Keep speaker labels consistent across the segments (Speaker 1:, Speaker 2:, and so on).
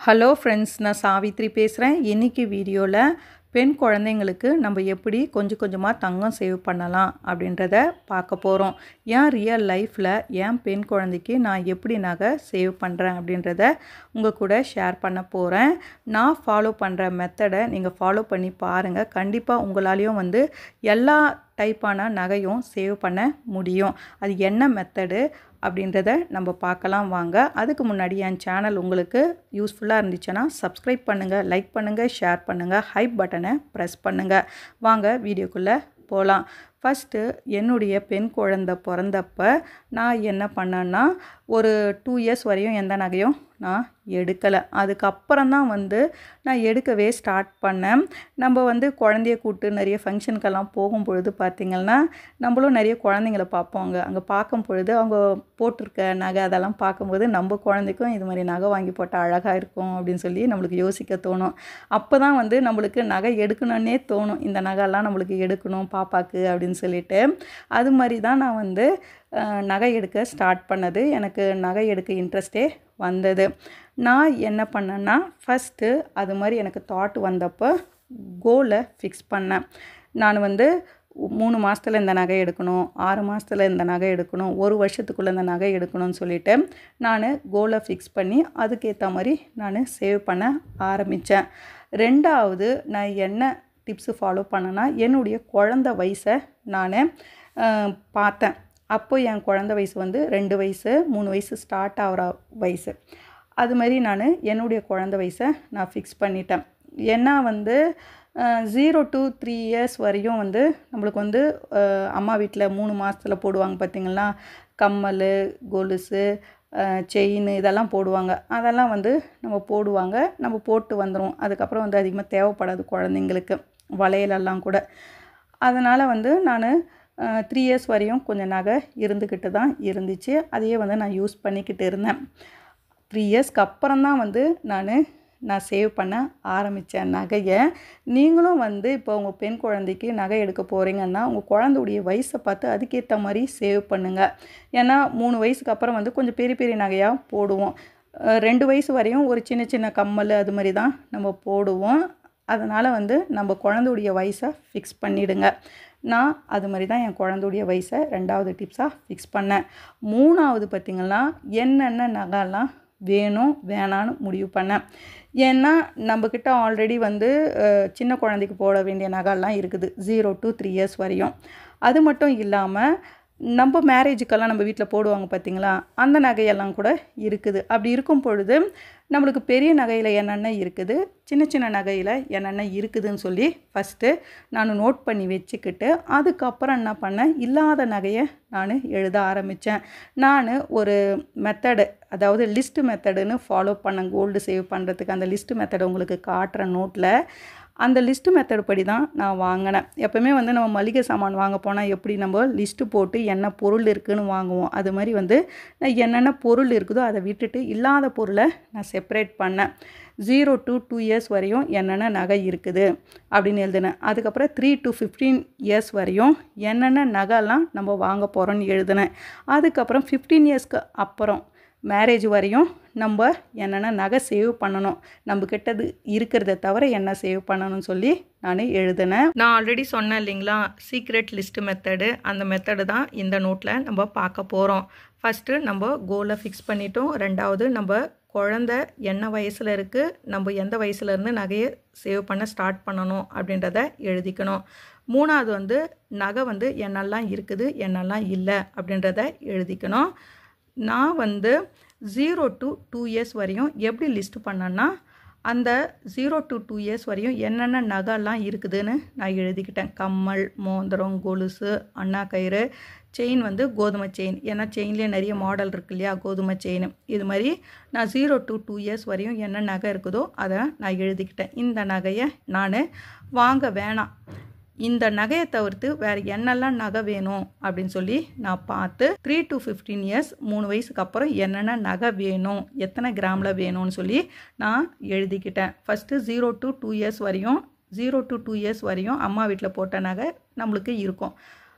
Speaker 1: Hello friends, நான் சாவித்ரி பேசுகிறேன். இன்றைக்கி வீடியோவில் பெண் குழந்தைங்களுக்கு நம்ம எப்படி கொஞ்சம் கொஞ்சமாக தங்கம் சேவ் பண்ணலாம் அப்படின்றத பார்க்க போகிறோம். என் ரியல் லைஃப்பில் என் பெண் குழந்தைக்கு நான் எப்படி நகை சேவ் பண்ணுறேன் அப்படின்றத உங்கள் கூட ஷேர் பண்ண போகிறேன். நான் ஃபாலோ பண்ணுற மெத்தடை நீங்கள் ஃபாலோ பண்ணி பாருங்கள். கண்டிப்பாக உங்களாலேயும் எல்லா டைப்பான நகையும் சேவ் பண்ண முடியும். அது என்ன மெத்தடு அப்படின்றத நம்ம பார்க்கலாம் வாங்க. அதுக்கு முன்னாடி என் சேனல் உங்களுக்கு யூஸ்ஃபுல்லாக இருந்துச்சுன்னா சப்ஸ்கிரைப் பண்ணுங்கள், லைக் பண்ணுங்கள், ஷேர் பண்ணுங்கள், ஹைப் பட்டனை ப்ரெஸ் பண்ணுங்கள். வாங்க வீடியோக்குள்ளே போகலாம். ஃபஸ்ட்டு என்னுடைய பெண் குழந்தை பிறந்தப்ப நான் என்ன பண்ணேன்னா, ஒரு 2 இயர்ஸ் வரையும் எந்த நகையும் நான் எடுக்கலை. அதுக்கப்புறம் தான் நான் எடுக்கவே ஸ்டார்ட் பண்ணேன். நம்ம குழந்தைய கூப்பிட்டு நிறைய ஃபங்க்ஷனுக்கெல்லாம் போகும்பொழுது பார்த்திங்கன்னா, நம்மளும் நிறைய குழந்தைங்கள பார்ப்போங்க. அங்கே பார்க்கும் பொழுது அவங்க போட்டிருக்க நகை அதெல்லாம் பார்க்கும்போது நம்ம குழந்தைக்கும் இது மாதிரி நகை வாங்கி போட்டால் அழகாக இருக்கும் அப்படின்னு சொல்லி நம்மளுக்கு யோசிக்க தோணும். அப்போ தான் நம்மளுக்கு நகை எடுக்கணுன்னே தோணும். இந்த நகைலாம் நம்மளுக்கு எடுக்கணும் பாப்பாக்கு அப்படின்னு சொல்லிட்டு. அது மாதிரி தான் நான் நகை எடுக்க ஸ்டார்ட் பண்ணது. எனக்கு நகை எடுக்க இன்ட்ரெஸ்டே வந்தது. நான் என்ன பண்ணேன்னா, ஃபஸ்ட்டு அது மாதிரி எனக்கு தாட் வந்தப்போ கோலை ஃபிக்ஸ் பண்ணேன். நான் 3 மாதத்தில் இந்த நகை எடுக்கணும், 6 மாதத்தில் இந்த நகை எடுக்கணும், 1 வருஷத்துக்குள்ளே இந்த நகை எடுக்கணும்னு சொல்லிவிட்டு நான் கோலை ஃபிக்ஸ் பண்ணி அதுக்கேற்ற மாதிரி நான் சேவ் பண்ண ஆரம்பித்தேன். ரெண்டாவது நான் என்ன டிப்ஸு ஃபாலோ பண்ணேன்னா, என்னுடைய குழந்த வயசை நான் பார்த்தேன். அப்போ என் குழந்த வயசு 2 வயசு 3 வயசு ஸ்டார்ட் ஆகிற வயசு. அது மாதிரி நான் என்னுடைய குழந்த வயசை நான் ஃபிக்ஸ் பண்ணிட்டேன். ஏன்னா 0 to 3 இயர்ஸ் வரையும் நம்மளுக்கு அம்மா வீட்டில் 3 மாதத்தில் போடுவாங்க பார்த்திங்களா, கம்மல், கொலுசு, செயின் இதெல்லாம் போடுவாங்க. அதெல்லாம் நம்ம போடுவாங்க, நம்ம போட்டு வந்துடும். அதுக்கப்புறம் அதிகமாக தேவைப்படாது குழந்தைங்களுக்கு, வளையலெல்லாம் கூட. அதனால் நான் 3 இயர்ஸ் வரையும் கொஞ்சம் நகை இருந்துக்கிட்டு தான் இருந்துச்சு. அதையே நான் யூஸ் பண்ணிக்கிட்டு இருந்தேன். 3 இயர்ஸ்க்கு அப்புறம் தான் நான் சேவ் பண்ண ஆரம்பித்தேன் நகையை. நீங்களும் இப்போ உங்கள் பெண் குழந்தைக்கு நகை எடுக்க போகிறீங்கன்னா, உங்கள் குழந்தையுடைய வயசை பார்த்து அதுக்கேற்ற மாதிரி சேவ் பண்ணுங்கள். ஏன்னா 3 வயசுக்கு அப்புறம் கொஞ்சம் பெரிய பெரிய நகையாக போடுவோம். 2 வயசு வரையும் ஒரு சின்ன சின்ன கம்மல் அது மாதிரி தான் நம்ம போடுவோம். அதனால் நம்ம குழந்தையுடைய வயசை ஃபிக்ஸ் பண்ணிவிடுங்க. நான் அது மாதிரி தான் என் குழந்தையுடைய வயசை 2வது டிப்ஸாக ஃபிக்ஸ் பண்ணேன். 3வது பார்த்திங்கன்னா, என்னென்ன நகைலாம் வேணும் வேணான்னு முடிவு பண்ணேன். ஏன்னா நம்மக்கிட்ட ஆல்ரெடி சின்ன குழந்தைக்கு போட வேண்டிய நகைலாம் இருக்குது 0 to 3 இயர்ஸ் வரையும். அது மட்டும் இல்லாமல் நம்ம மேரேஜுக்கெல்லாம் நம்ம வீட்டில் போடுவாங்க பார்த்திங்களா, அந்த நகையெல்லாம் கூட இருக்குது. அப்படி இருக்கும் பொழுது நம்மளுக்கு பெரிய நகையில் என்னென்ன இருக்குது, சின்ன சின்ன நகையில் என்னென்ன இருக்குதுன்னு சொல்லி ஃபஸ்ட்டு நான் நோட் பண்ணி வச்சுக்கிட்டு, அதுக்கப்புறம் என்ன பண்ணேன், இல்லாத நகையை நான் எழுத ஆரம்பித்தேன். நான் ஒரு மெத்தடு, அதாவது லிஸ்ட்டு மெத்தடுன்னு ஃபாலோ பண்ணேன் கோல்டு சேவ் பண்ணுறதுக்கு. அந்த லிஸ்ட்டு மெத்தடை உங்களுக்கு காட்டுறேன் நோட்டில். அந்த லிஸ்ட்டு மெத்தடு படி தான் நான் வாங்கினேன். எப்போவுமே நம்ம மளிகை சாமான் வாங்க போனால் எப்படி நம்ம லிஸ்ட்டு போட்டு என்ன பொருள் இருக்குதுன்னு வாங்குவோம், அது மாதிரி நான் என்னென்ன பொருள் இருக்குதோ அதை விட்டுட்டு இல்லாத பொருளை நான் செப்பரேட் பண்ணேன். 0 to 2 இயர்ஸ் வரையும் என்னென்ன நகை இருக்குது அப்படின்னு எழுதினேன். அதுக்கப்புறம் 3 to 15 இயர்ஸ் வரையும் என்னென்ன நகைலாம் நம்ம வாங்க போகிறோன்னு எழுதினேன். அதுக்கப்புறம் 15 இயர்ஸ்க்கு அப்புறம் மேரேஜ் வரையும் நம்ம என்னென்ன நகை சேவ் பண்ணணும், நம்ம கிட்டது இருக்கிறத தவிர என்ன சேவ் பண்ணணும்னு சொல்லி நான் எழுதினேன். நான் ஆல்ரெடி சொன்னேன் இல்லைங்களா, சீக்ரெட் லிஸ்ட்டு மெத்தடு. அந்த மெத்தடு தான் இந்த நோட்டில் நம்ம பார்க்க போகிறோம். ஃபஸ்ட்டு நம்ம கோலை ஃபிக்ஸ் பண்ணிட்டோம். 2வது நம்ம குழந்தை என்ன வயசில் இருக்குது, நம்ம எந்த வயசுலேருந்து நகையை சேவ் பண்ண ஸ்டார்ட் பண்ணணும் அப்படின்றத எழுதிக்கணும். 3வது நகை என்னெல்லாம் இருக்குது என்னெல்லாம் இல்லை அப்படின்றத எழுதிக்கணும். நான் 0 to 2 இயர்ஸ் வரையும் எப்படி லிஸ்ட் பண்ணேன்னா, அந்த 0 to 2 இயர்ஸ் வரையும் என்னென்ன நகைலாம் இருக்குதுன்னு நான் எழுதிக்கிட்டேன். கம்மல், மோதிரம், கொலுசு, அண்ணா கயிறு, செயின் கோதுமை செயின். ஏன்னா செயின்லேயே நிறைய மாடல் இருக்கு இல்லையா, கோதுமை செயின். இது மாதிரி நான் 0 to 2 இயர்ஸ் வரையும் என்ன நகை இருக்குதோ அதை நான் எழுதிக்கிட்டேன். இந்த நகையை நான் வாங்க வேணாம், இந்த நகையை தவிர்த்து வேறு என்னெல்லாம் நகை வேணும் அப்படின்னு சொல்லி நான் பார்த்து 3 to 15 இயர்ஸ் 3 வயசுக்கு அப்புறம் என்னென்ன நகை வேணும், எத்தனை கிராமில் வேணும்னு சொல்லி நான் எழுதிக்கிட்டேன். ஃபஸ்ட்டு 0 to 2 இயர்ஸ் வரையும் 0 to 2 இயர்ஸ் வரையும் அம்மா வீட்டில் போட்ட நகை நம்மளுக்கு இருக்கும்.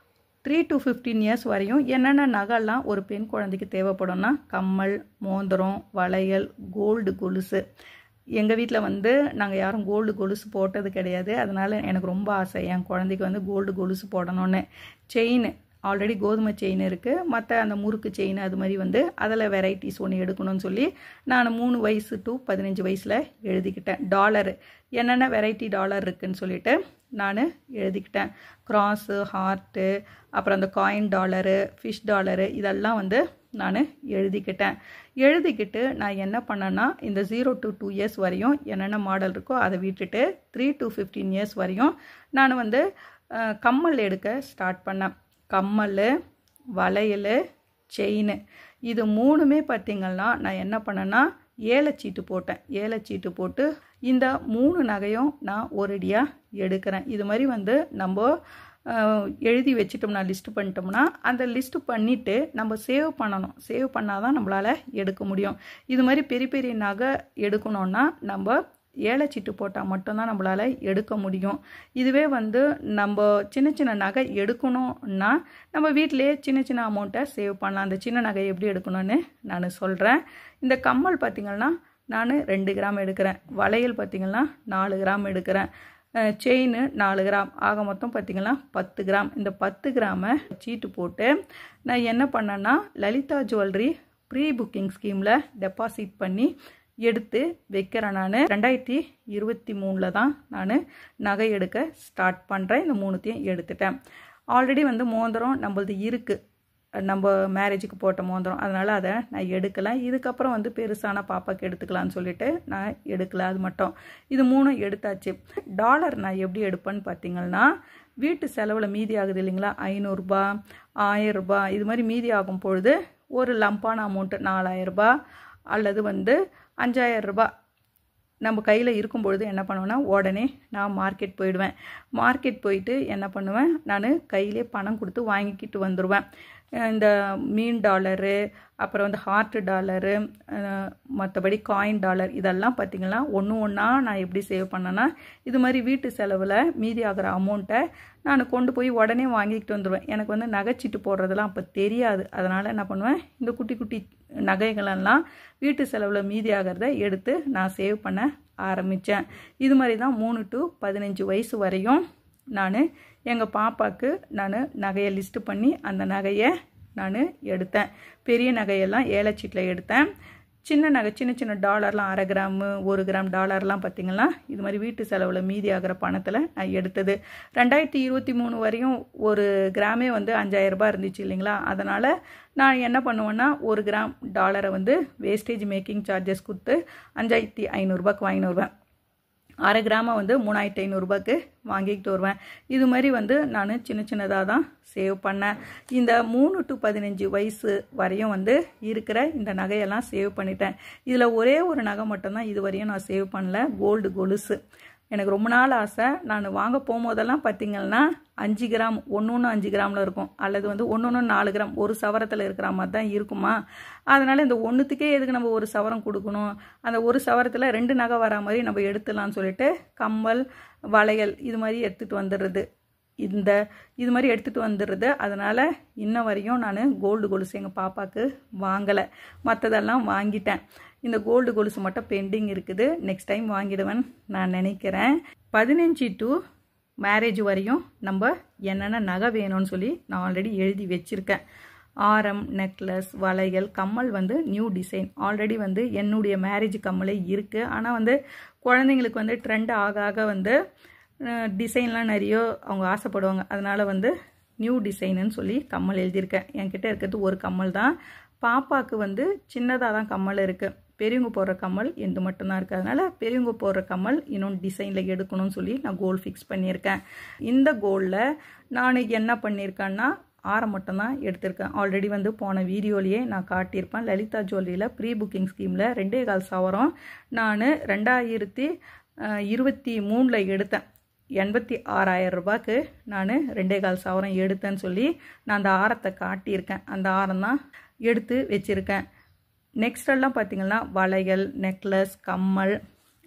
Speaker 1: 3 to 15 இயர்ஸ் வரையும் என்னென்ன நகைலாம் ஒரு பெண் குழந்தைக்கு தேவைப்படும்னா, கம்மல், மோதிரம், வளையல், கோல்டு கொலுசு, எங்கள் வீட்டில் வந்து நாங்கள் யாரும் கோல்டு கொலுசு போட்டது கிடையாது. அதனால் எனக்கு ரொம்ப ஆசை என் குழந்தைக்கு வந்து கோல்டு கொலுசு போடணும்னு. செயின் ஆல்ரெடி கோதுமை செயின் இருக்குது, மற்ற அந்த முறுக்கு செயின் அது மாதிரி வந்து அதில் வெரைட்டிஸ் ஒன்று எடுக்கணும்னு சொல்லி நான் 3 வயசு டு 15 வயசில் எழுதிக்கிட்டேன். டாலரு என்னென்ன வெரைட்டி டாலர் இருக்குதுன்னு சொல்லிட்டு நான் எழுதிக்கிட்டேன். கிராஸு, ஹார்ட்டு, அப்புறம் அந்த காயின் டாலரு, ஃபிஷ் டாலரு இதெல்லாம் வந்து நான் எழுதிக்கிட்டு நான் என்ன பண்ணேன்னா இந்த 0 to 2 years வரையும் என்னென்ன மாடல் இருக்கோ அதை விட்டுட்டு 3 to 15 years வரையும் நான் வந்து கம்மல் எடுக்க ஸ்டார்ட் பண்ணேன். கம்மல், வளையல், செயின் இது 3மே பார்த்திங்கன்னா நான் என்ன பண்ணேன்னா ஏலச்சீட்டு போட்டேன். ஏலச்சீட்டு போட்டு இந்த 3 நகையும் நான் ஒரேடியாக எடுக்கிறேன். இது மாதிரி வந்து நம்ம எழுதி வச்சிட்டோம்னா லிஸ்ட்டு பண்ணிட்டோம்னா அந்த லிஸ்ட்டு பண்ணிவிட்டு நம்ம சேவ் பண்ணணும். சேவ் பண்ணால் தான் நம்மளால் எடுக்க முடியும். இது மாதிரி பெரிய பெரிய நகை எடுக்கணுன்னா நம்ம ஏலச்சீட்டு போட்டால் மட்டும்தான் நம்மளால் எடுக்க முடியும். இதுவே வந்து நம்ம சின்ன சின்ன நகை எடுக்கணும்னா நம்ம வீட்டிலே சின்ன சின்ன அமௌண்ட்டை சேவ் பண்ணலாம். அந்த சின்ன நகை எப்படி எடுக்கணும்னு நான் சொல்கிறேன். இந்த கம்மல் பார்த்திங்கன்னா நான் 2 கிராம் எடுக்கிறேன். வளையல் பார்த்திங்கன்னா 4 கிராம் எடுக்கிறேன். செயின் 4 கிராம், ஆக மொத்தம் பார்த்திங்கன்னா 10 கிராம். இந்த 10 கிராமை சீட்டு போட்டு நான் என்ன பண்ணேன்னா லலிதா ஜுவல்லரி ப்ரீ புக்கிங் ஸ்கீமில் டெபாசிட் பண்ணி எடுத்து வைக்கிறேன். நான் 2023 தான் நான் நகை எடுக்க ஸ்டார்ட் பண்ணுறேன். இந்த 3த்தையும் எடுத்துட்டேன். ஆல்ரெடி வந்து மோதிரம் நம்மளது இருக்குது, நம்ம மேரேஜுக்கு போட்ட மோதிரம், அதனால் அதை நான் எடுக்கலாம். இதுக்கப்புறம் வந்து பெருசான பாப்பாவுக்கு எடுத்துக்கலான்னு சொல்லிட்டு நான் எடுக்கலை. அது மட்டும் இது 3 எடுத்தாச்சு. டாலர் நான் எப்படி எடுப்பேன்னு பார்த்தீங்கன்னா வீட்டு செலவில் மீதி ஆகுது இல்லைங்களா, 500 ரூபாய், 1000 ரூபாய் இது மாதிரி மீதி ஆகும் பொழுது ஒரு லம்பான அமௌண்ட்டு 4000 ரூபாய் அல்லது வந்து 5000 ரூபாய் நம்ம கையில் இருக்கும் பொழுது என்ன பண்ணுவேன்னா உடனே நான் மார்க்கெட் போயிடுவேன். மார்க்கெட் போயிட்டு என்ன பண்ணுவேன், நான் கையிலே பணம் கொடுத்து வாங்கிக்கிட்டு வந்துடுவேன். இந்த மீன் டாலரு, அப்புறம் வந்து ஹார்ட் டாலரு, மற்றபடி காயின் டாலர் இதெல்லாம் பார்த்திங்கன்னா ஒன்றா நான் எப்படி சேவ் பண்ணேன்னா இது மாதிரி வீட்டு செலவில் மீதி ஆகிற அமௌண்ட்டை நான் கொண்டு போய் உடனே வாங்கிக்கிட்டு வந்துடுவேன். எனக்கு வந்து நகைச்சீட்டு போடுறதெல்லாம் அப்போ தெரியாது. அதனால் என்ன பண்ணுவேன், இந்த குட்டி குட்டி நகைகளெல்லாம் வீட்டு செலவில் மீதி ஆகிறத எடுத்து நான் சேவ் பண்ண ஆரம்பித்தேன். இது மாதிரி தான் 3 to 15 வயசு வரையும் நான் எங்கள் பாப்பாவுக்கு நான் நகையை லிஸ்ட்டு பண்ணி அந்த நகையை நான் எடுத்தேன். பெரிய நகையெல்லாம் ஏலச்சீட்டில் எடுத்தேன். சின்ன நகை சின்ன சின்ன டாலர்லாம் 1/2 கிராமு 1 கிராம் டாலர்லாம் பார்த்திங்கன்னா இது மாதிரி வீட்டு செலவில் மீதி ஆகிற பணத்தில் நான் எடுத்தது. 2023 வரையும் 1 கிராமே வந்து 5000 ரூபாய் இருந்துச்சு இல்லைங்களா. அதனால் நான் என்ன பண்ணுவேன்னா 1 கிராம் டாலரை வந்து வேஸ்டேஜ் மேக்கிங் சார்ஜஸ் கொடுத்து 5500 ரூபாய்க்கு வாங்கின்னு வருவேன். 1/2 கிராமை வந்து 3500 ரூபாய்க்கு வாங்கிக்கிட்டு வருவேன். இது மாதிரி வந்து நான் சின்ன சின்னதாக தான் சேவ் பண்ணேன். இந்த 3 to 15 வயசு வரையும் வந்து இருக்கிற இந்த நகையெல்லாம் சேவ் பண்ணிட்டேன். இதில் ஒரே ஒரு நகை மட்டும்தான் இது வரையும் நான் சேவ் பண்ணல, கோல்டு கொலுசு. எனக்கு ரொம்ப நாள் ஆசை. நான் வாங்க போகும்போதெல்லாம் பார்த்திங்கன்னா 5 கிராம் ஒன்று 5 கிராமில் இருக்கும், அல்லது வந்து 1 4 கிராம் ஒரு சவரத்தில் இருக்கிற மாதிரி தான் இருக்குமா. அதனால் இந்த ஒன்றுத்துக்கே எதுக்கு நம்ம ஒரு சவரம் கொடுக்கணும், அந்த ஒரு சவரத்தில் 2 நகை வர மாதிரி நம்ம எடுத்துடலான்னு சொல்லிட்டு கம்மல், வளையல் இது மாதிரி எடுத்துகிட்டு வந்துடுறது. இது மாதிரி எடுத்துகிட்டு வந்துடுறது. அதனால் இன்ன வரையும் நான் கோல்டு கொலுசு எங்கள் பாப்பாவுக்கு வாங்கலை, மற்றதெல்லாம் வாங்கிட்டேன். இந்த கோல்டு கொலுசு மட்டும் பெண்டிங் இருக்குது, நெக்ஸ்ட் டைம் வாங்கிடுவேன் நான் நினைக்கிறேன். 15 to மேரேஜ் வரையும் நம்ம என்னென்ன நகை வேணும்னு சொல்லி நான் ஆல்ரெடி எழுதி வச்சுருக்கேன். ஆரம், நெக்லஸ், வளையல், கம்மல் வந்து நியூ டிசைன். ஆல்ரெடி வந்து என்னுடைய மேரேஜ் கம்மலே இருக்குது. ஆனால் வந்து குழந்தைங்களுக்கு வந்து ட்ரெண்ட் ஆக வந்து டிசைன்லாம் நிறைய அவங்க ஆசைப்படுவாங்க. அதனால் வந்து நியூ டிசைனுன்னு சொல்லி கம்மல் எழுதியிருக்கேன். என்கிட்ட இருக்கிறது ஒரு கம்மல் தான். பாப்பாவுக்கு வந்து சின்னதாக தான் கம்மல் இருக்குது. பெரியவங்க போடுற கம்மல் எந்த மட்டும்தான் இருக்குது. அதனால் பெரியவங்க போடுற கம்மல் இன்னொன்று டிசைனில் எடுக்கணும்னு சொல்லி நான் கோல் ஃபிக்ஸ் பண்ணியிருக்கேன். இந்த கோலில் நான் என்ன பண்ணியிருக்கேன்னா ஆரம் மட்டும்தான் எடுத்திருக்கேன். ஆல்ரெடி வந்து போன வீடியோலேயே நான் காட்டியிருப்பேன். லலிதா ஜுவல்லரியில் ப்ரீ புக்கிங் ஸ்கீமில் 2.25 சவரம் நான் 2023 எடுத்தேன். 86,000 ரூபாய்க்கு நான் 2.25 சவரம் எடுத்தேன்னு சொல்லி நான் அந்த ஆரத்தை காட்டியிருக்கேன். அந்த ஆரம் தான் எடுத்து வச்சுருக்கேன். நெக்ஸ்ட் எல்லாம் பார்த்திங்கன்னா வளையல், நெக்லஸ், கம்மல்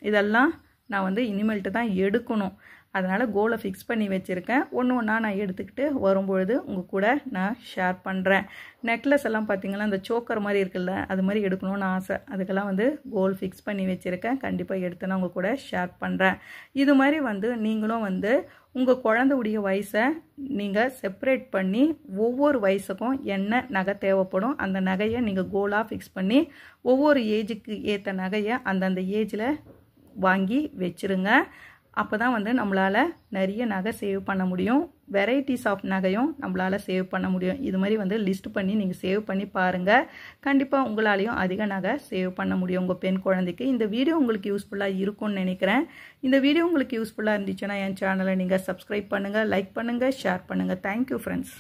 Speaker 1: இதெல்லாம் நான் வந்து இனிமேல்ட்டு தான் எடுக்கணும். அதனால் கோலை ஃபிக்ஸ் பண்ணி வச்சுருக்கேன். ஒன்று ஒன்றா நான் எடுத்துக்கிட்டு வரும்பொழுது உங்கள் கூட நான் ஷேர் பண்ணுறேன். நெக்லஸ் எல்லாம் பார்த்திங்கன்னா இந்த சோக்கர் மாதிரி இருக்குல்ல, அது மாதிரி எடுக்கணும்னு ஆசை. அதுக்கெல்லாம் வந்து கோல் ஃபிக்ஸ் பண்ணி வச்சுருக்கேன். கண்டிப்பாக எடுத்து நான் உங்கள் கூட ஷேர் பண்ணுறேன். இது மாதிரி வந்து நீங்களும் வந்து உங்கள் குழந்தையுடைய வயசை நீங்கள் செப்பரேட் பண்ணி ஒவ்வொரு வயசுக்கும் என்ன நகை தேவைப்படும் அந்த நகையை நீங்கள் கோலாக ஃபிக்ஸ் பண்ணி ஒவ்வொரு ஏஜுக்கு ஏற்ற நகையை அந்தந்த ஏஜில் வாங்கி வச்சுருங்க. அப்போ தான் வந்து நம்மளால் நிறைய நகை சேவ் பண்ண முடியும். வெரைட்டிஸ் ஆஃப் நகையும் நம்மளால் சேவ் பண்ண முடியும். இது மாதிரி வந்து லிஸ்ட் பண்ணி நீங்கள் சேவ் பண்ணி பாருங்கள். கண்டிப்பாக உங்களாலையும் அதிக நகை சேவ் பண்ண முடியும் உங்கள் பெண் குழந்தைக்கு. இந்த வீடியோ உங்களுக்கு யூஸ்ஃபுல்லாக இருக்கும்னு நினைக்கிறேன். இந்த வீடியோ உங்களுக்கு யூஸ்ஃபுல்லாக இருந்துச்சுன்னா என் சேனலை நீங்கள் சப்ஸ்கிரைப் பண்ணுங்கள், லைக் பண்ணுங்கள், ஷேர் பண்ணுங்கள். Thank you friends.